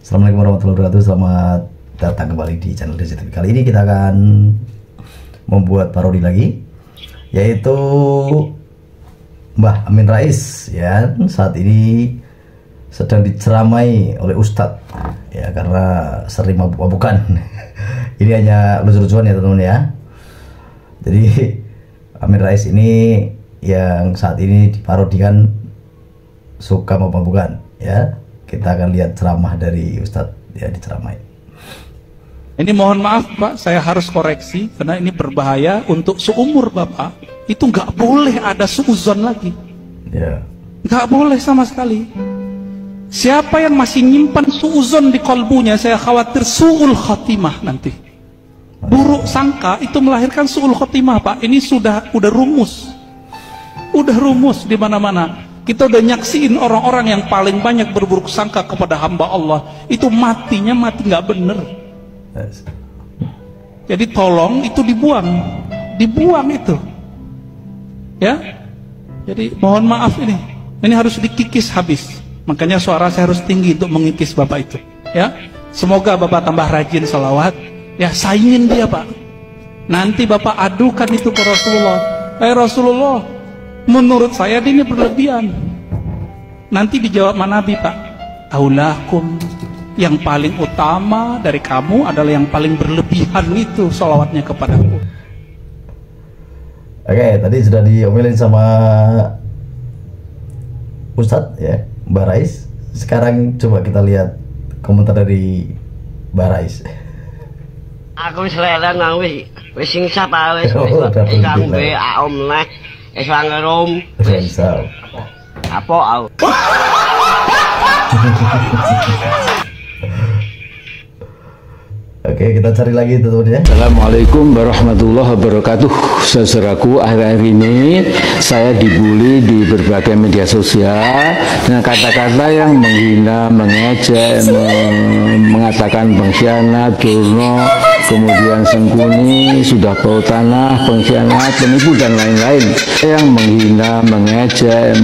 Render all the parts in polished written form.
Assalamualaikum warahmatullahi wabarakatuh. Selamat datang kembali di channel DCTV. Kali ini kita akan membuat parodi lagi, yaitu Mbah Amin Rais ya. Saat ini sedang diceramai oleh Ustadz ya, karena sering mabuk-mabukan. Ini hanya lucu-lucuan ya teman-teman ya. Jadi Amin Rais ini yang saat ini diparodikan suka mabuk-mabukan ya. Kita akan lihat ceramah dari Ustadz ya, diceramai. Ini mohon maaf Pak, saya harus koreksi karena ini berbahaya untuk seumur Bapak. Itu nggak boleh ada suuzon lagi. Ya. Nggak boleh sama sekali. Siapa yang masih nyimpan suuzon di kolbunya, saya khawatir su'ul khotimah nanti. Buruk sangka itu melahirkan su'ul khotimah Pak. Ini sudah rumus. Udah rumus di mana-mana. Kita udah nyaksiin orang-orang yang paling banyak berburuk sangka kepada hamba Allah, itu matinya mati nggak bener. Jadi tolong itu dibuang itu, ya. Jadi mohon maaf ini harus dikikis habis. Makanya suara saya harus tinggi untuk mengikis Bapak itu, ya. Semoga Bapak tambah rajin salawat, ya, saingin dia Pak. Nanti Bapak adukan itu ke Rasulullah. Rasulullah, menurut saya ini berlebihan. Nanti dijawab Nabi Pak, aulakum, yang paling utama dari kamu adalah yang paling berlebihan itu salawatnya kepadaku. Oke, tadi sudah diomelin sama Ustadz ya, Mbah Rais. Sekarang coba kita lihat komentar dari Mbah Rais. Aku wis leleng nang wis sing sapa wis kambe aom neh wis wangerum wis apa au. Oke, kita cari lagi teman-teman ya. Assalamualaikum warahmatullahi wabarakatuh. Saudaraku, akhir-akhir ini saya dibully di berbagai media sosial dengan kata-kata yang menghina, mengejek, mengatakan pengkhianat, durno, kemudian sengkuni, sudah bau tanah, pengkhianat, penipu dan lain-lain. Yang menghina, mengejek,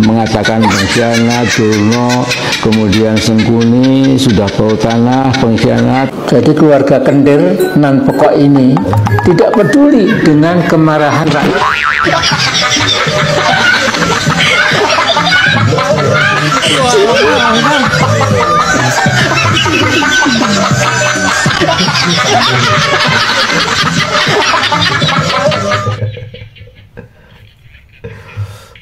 mengatakan pengkhianat, durno, kemudian sengkuni, sudah bau tanah, pengkhianat. Jadi keluarga Kendir nan pokok ini tidak peduli dengan kemarahan rakyat.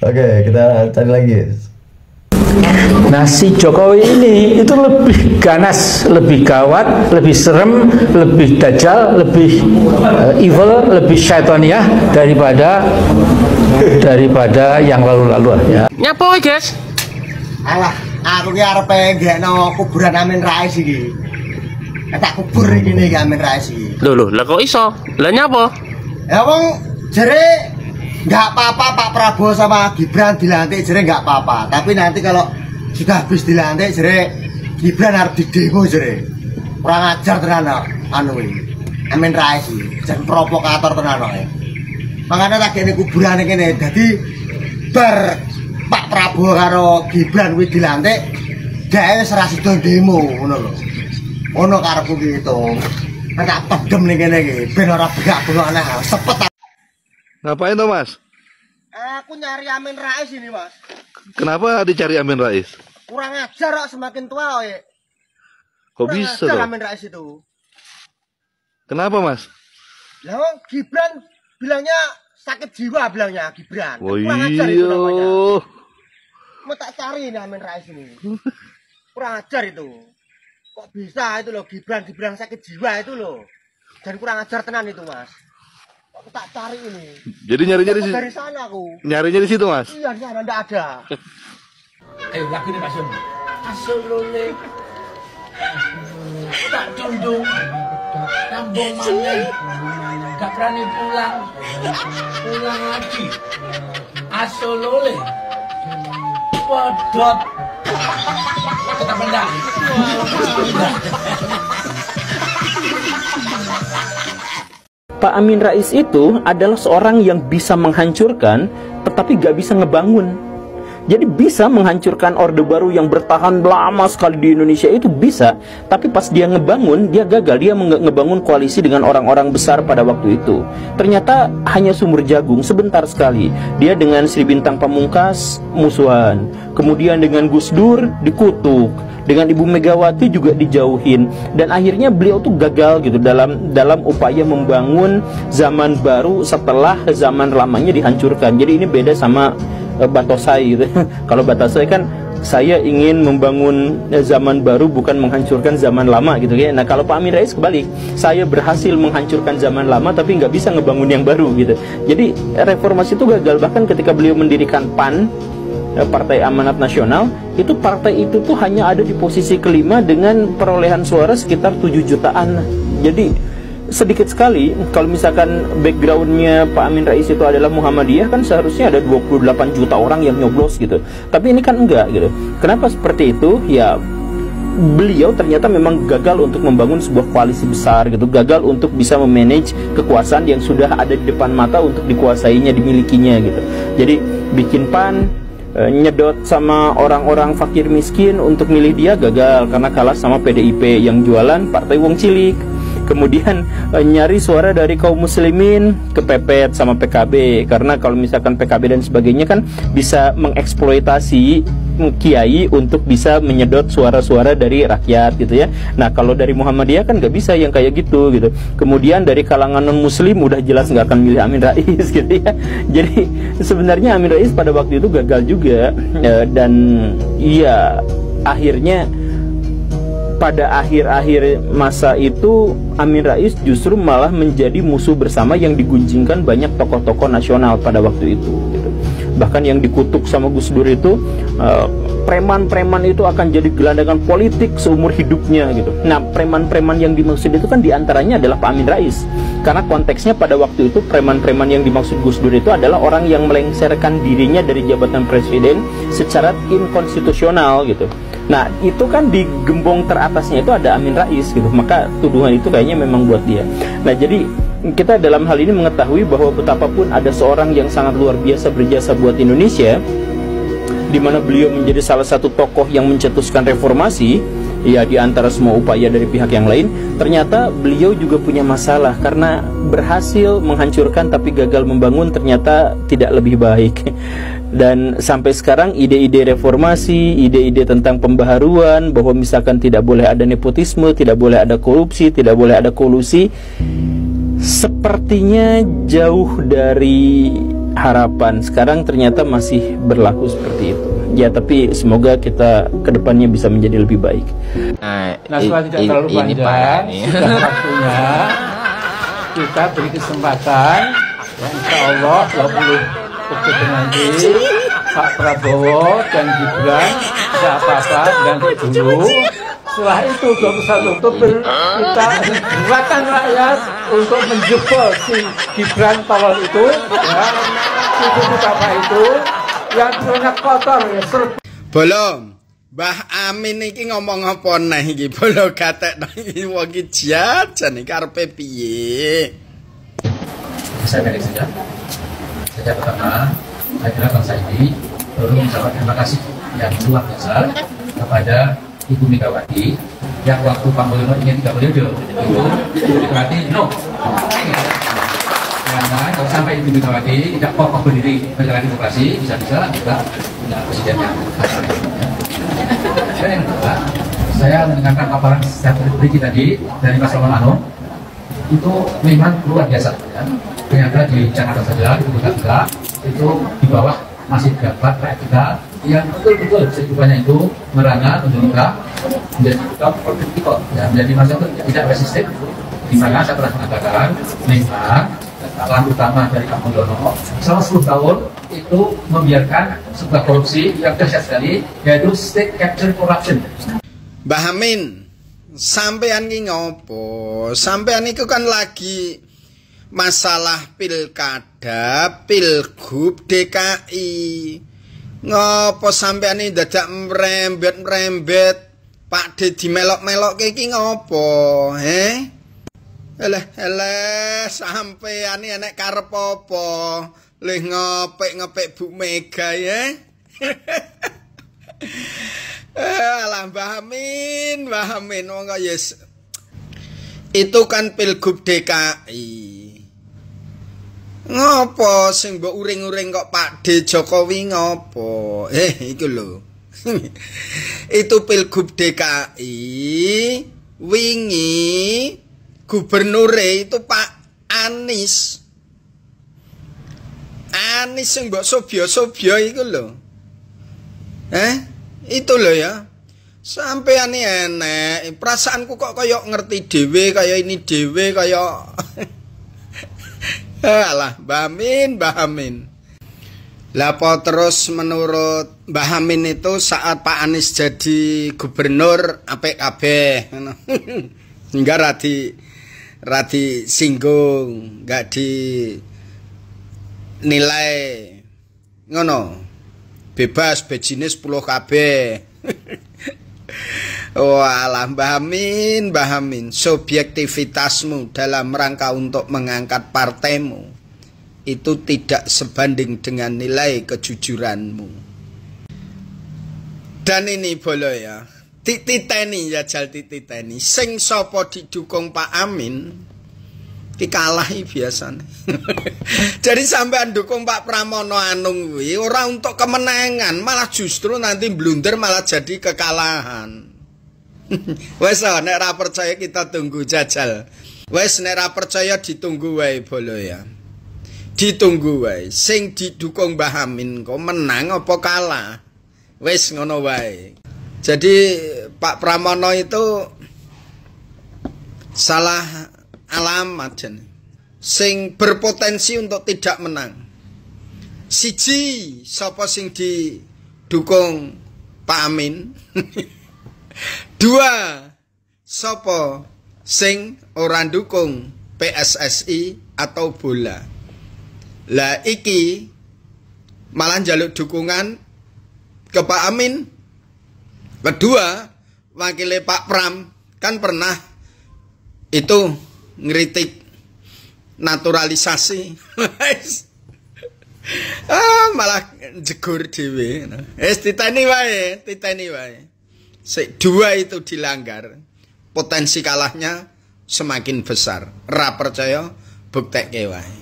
Oke, kita cari lagi. Nah, si Jokowi ini itu lebih ganas, lebih gawat, lebih serem, lebih dajjal, lebih evil, lebih syaitaniyah daripada yang lalu-lalu ya. Nyapa guys? Alah, aku ki arepe nggekno kuburan Amin Rais iki. Tak kubur iki nih Amin Rais iki. Loh, lah kok iso? Lah nyapa? Ya wong jere nggak apa-apa Pak Prabowo sama Gibran dilantik, jere nggak apa-apa. Tapi nanti kalau sudah habis dilantik jere Gibran harus didemo jere. Kurang ajar tenan anu iki. Amin Rais iki jan provokator tenan kok. Makanya tak kene kuburan kene dadi bar Pak Prabowo karo Gibran kuwi dilantik, dhewe wis ora sida demo ngono lho. Ono karepku ki itu. Tak pedem ning kene iki ben ora begak-begok aneh sepet. Ngapain tuh Mas? Aku nyari Amin Rais ini Mas. Kenapa dicari Amin Rais? Kurang ajar kok, semakin tua kok. Kok bisa tuh? Amin Rais itu. Kenapa Mas? Lah wong Gibran bilangnya sakit jiwa bilangnya Gibran. Oh kurang ajar itu namanya. iya. Mau tak cari ini Amin Rais ini. Kurang ajar itu. Kok bisa itu loh Gibran sakit jiwa itu loh. Dan kurang ajar tenan itu Mas. Aku tak cari ini. Jadi nyarinya di situ. Dari sana aku. Nyarinya di situ Mas. Iya di sana enggak ada. Ayo lagu ini Pak Sun. Asolole. Tak condong. Tambung mana? Gak berani pulang. Pulang lagi. Asolole. Podot. Tetap enggak. Pak Amin Rais itu adalah seorang yang bisa menghancurkan tetapi gak bisa ngebangun. Jadi bisa menghancurkan Orde Baru yang bertahan lama sekali di Indonesia itu bisa. Tapi pas dia ngebangun, dia gagal. Dia ngebangun koalisi dengan orang-orang besar pada waktu itu. Ternyata hanya sumur jagung, sebentar sekali. Dia dengan Sri Bintang Pamungkas musuhan. Kemudian dengan Gus Dur dikutuk. Dengan Ibu Megawati juga dijauhin. Dan akhirnya beliau tuh gagal gitu dalam upaya membangun zaman baru setelah zaman lamanya dihancurkan. Jadi ini beda sama Batosai gitu. Kalau Batosai kan saya ingin membangun zaman baru bukan menghancurkan zaman lama gitu ya. Nah kalau Pak Amin Rais kebalik, saya berhasil menghancurkan zaman lama tapi nggak bisa ngebangun yang baru gitu. Jadi reformasi itu gagal. Bahkan ketika beliau mendirikan PAN, Partai Amanat Nasional, itu partai itu tuh hanya ada di posisi kelima dengan perolehan suara sekitar 7 jutaan. Jadi sedikit sekali. Kalau misalkan backgroundnya Pak Amin Rais itu adalah Muhammadiyah, kan seharusnya ada 28 juta orang yang nyoblos gitu. Tapi ini kan enggak gitu. Kenapa seperti itu? Ya beliau ternyata memang gagal untuk membangun sebuah koalisi besar gitu, gagal untuk bisa memanage kekuasaan yang sudah ada di depan mata untuk dikuasainya, dimilikinya gitu. Jadi bikin PAN, nyedot sama orang-orang fakir miskin untuk milih dia gagal karena kalah sama PDIP yang jualan partai wong cilik. Kemudian nyari suara dari kaum muslimin kepepet sama PKB, karena kalau misalkan PKB dan sebagainya kan bisa mengeksploitasi kiai untuk bisa menyedot suara-suara dari rakyat gitu ya. Nah kalau dari Muhammadiyah kan nggak bisa yang kayak gitu gitu. Kemudian dari kalangan non muslim udah jelas nggak akan milih Amin Rais gitu ya. Jadi sebenarnya Amin Rais pada waktu itu gagal juga, dan iya akhirnya pada akhir-akhir masa itu Amin Rais justru malah menjadi musuh bersama yang digunjingkan banyak tokoh-tokoh nasional pada waktu itu gitu. Bahkan yang dikutuk sama Gus Dur itu preman-preman itu akan jadi gelandangan politik seumur hidupnya gitu. Nah preman-preman yang dimaksud itu kan diantaranya adalah Pak Amin Rais, karena konteksnya pada waktu itu preman-preman yang dimaksud Gus Dur itu adalah orang yang melengsarkan dirinya dari jabatan presiden secara inkonstitusional gitu. Nah itu kan di gembong teratasnya itu ada Amin Rais gitu, maka tuduhan itu kayaknya memang buat dia. Nah jadi kita dalam hal ini mengetahui bahwa betapapun ada seorang yang sangat luar biasa berjasa buat Indonesia, di mana beliau menjadi salah satu tokoh yang mencetuskan reformasi, ya di antara semua upaya dari pihak yang lain, ternyata beliau juga punya masalah karena berhasil menghancurkan tapi gagal membangun ternyata tidak lebih baik. Dan sampai sekarang ide-ide reformasi, ide-ide tentang pembaharuan, bahwa misalkan tidak boleh ada nepotisme, tidak boleh ada korupsi, tidak boleh ada kolusi, sepertinya jauh dari harapan. Sekarang ternyata masih berlaku seperti itu. Ya tapi semoga kita kedepannya bisa menjadi lebih baik. Nah setelah tidak terlalu panjang, sudah waktunya kita beri kesempatan ya, insya Allah 20 Oktober nanti Pak Prabowo dan Gibran tidak apa-apa ganti dulu. Setelah itu 21 Oktober kita gerakan rakyat untuk menjebol si Gibran tolol itu ya, suku apa itu yang banyak kotor ya. Belum Mbah Amin iki ngomong apa neh iki bolo gatek iki wong iki jajan iki karepe piye. Saya dari saja. Sejak pertama, saya kira bangsa ini perlu mengucapkan terima kasih yang luar biasa kepada Ibu Megawati yang waktu Pak Mulyono ingin 3 periode itu Ibu Megawati no. Karena kalau sampai Ibu Megawati tidak kokoh berdiri menjaga demokrasi, bisa-bisa kita tidak presiden yang dan yang kedua, saya mendengarkan paparan strategi tadi dari Mas Roman Anung itu memang luar biasa ya. Ternyata di Jakarta saja, di Jakarta itu di bawah masih dapat rakyat kita yang betul-betul kehidupannya itu merana untuk nikah menjadi politikal ya, menjadi masyarakat tidak resisten. Di mana saya pernah mengatakan memang kesalahan utama dari Pak Mulyono selama 10 tahun itu membiarkan sebuah korupsi yang dahsyat sekali, yaitu state capture corruption. Mbah Amin, sampean ki ngopo? Sampean itu kan lagi masalah pilkada, pilgub DKI. Ngopo sampean ini dadak merembet Pak D dimelok-melok iki ngopo? Eleh sampean iki enek karep apa? Lih ngopek-ngopek Bu Mega ya. Alah Mbah Amin wong yes. Itu kan Pilgub DKI. Ngopo sing mbok uring-uring kok Pak D Jokowi ngopo? Iku lho. Itu Pilgub DKI wingi gubernure itu Pak Anies. Anies sing mbok sobyo-sobyo iku lho. Itu loh ya. Sampean enek. Perasaanku kok kaya ngerti dhewe, kaya ini dhewe, kaya alah, Mbah Amin. Lah apa terus menurut Mbah Amin itu saat Pak Anies jadi gubernur apik kabeh ngono. Hingga radi singgung, enggak dinilai ngono. Bebas bejine 10 kabeh. Walah Mbah Amin, subjektivitasmu dalam rangka untuk mengangkat partaimu itu tidak sebanding dengan nilai kejujuranmu. Dan ini bolo ya, tititeni jajal tititeni. Sing sapa didukung Pak Amin dikalahi biasanya. Jadi sampean dukung Pak Pramono Anung kuwi ora untuk kemenangan, malah justru nanti blunder malah jadi kekalahan. Wes nek ra percaya kita tunggu jajal. Wes nek ra percaya ditunggu wae bolo ya. Ditunggu wae sing didukung Mbah Amin kok menang apa kalah. Wes ngono wae. Jadi Pak Pramono itu salah alamat jen sing berpotensi untuk tidak menang. Siji sapa sing didukung Pak Amin. Dua sapa sing ora dukung PSSI atau bola. Lah iki malah njaluk dukungan ke Pak Amin. Kedua wakile Pak Pram kan pernah itu ngeritik naturalisasi. Malah jegur dhewe. Titeni wae. Dua itu dilanggar, potensi kalahnya semakin besar. Ra percaya buktekke wae.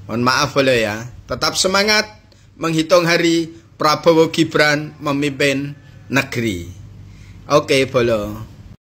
Mohon maaf boleh ya. Tetap semangat menghitung hari Prabowo Gibran memimpin negeri. Oke, bolo.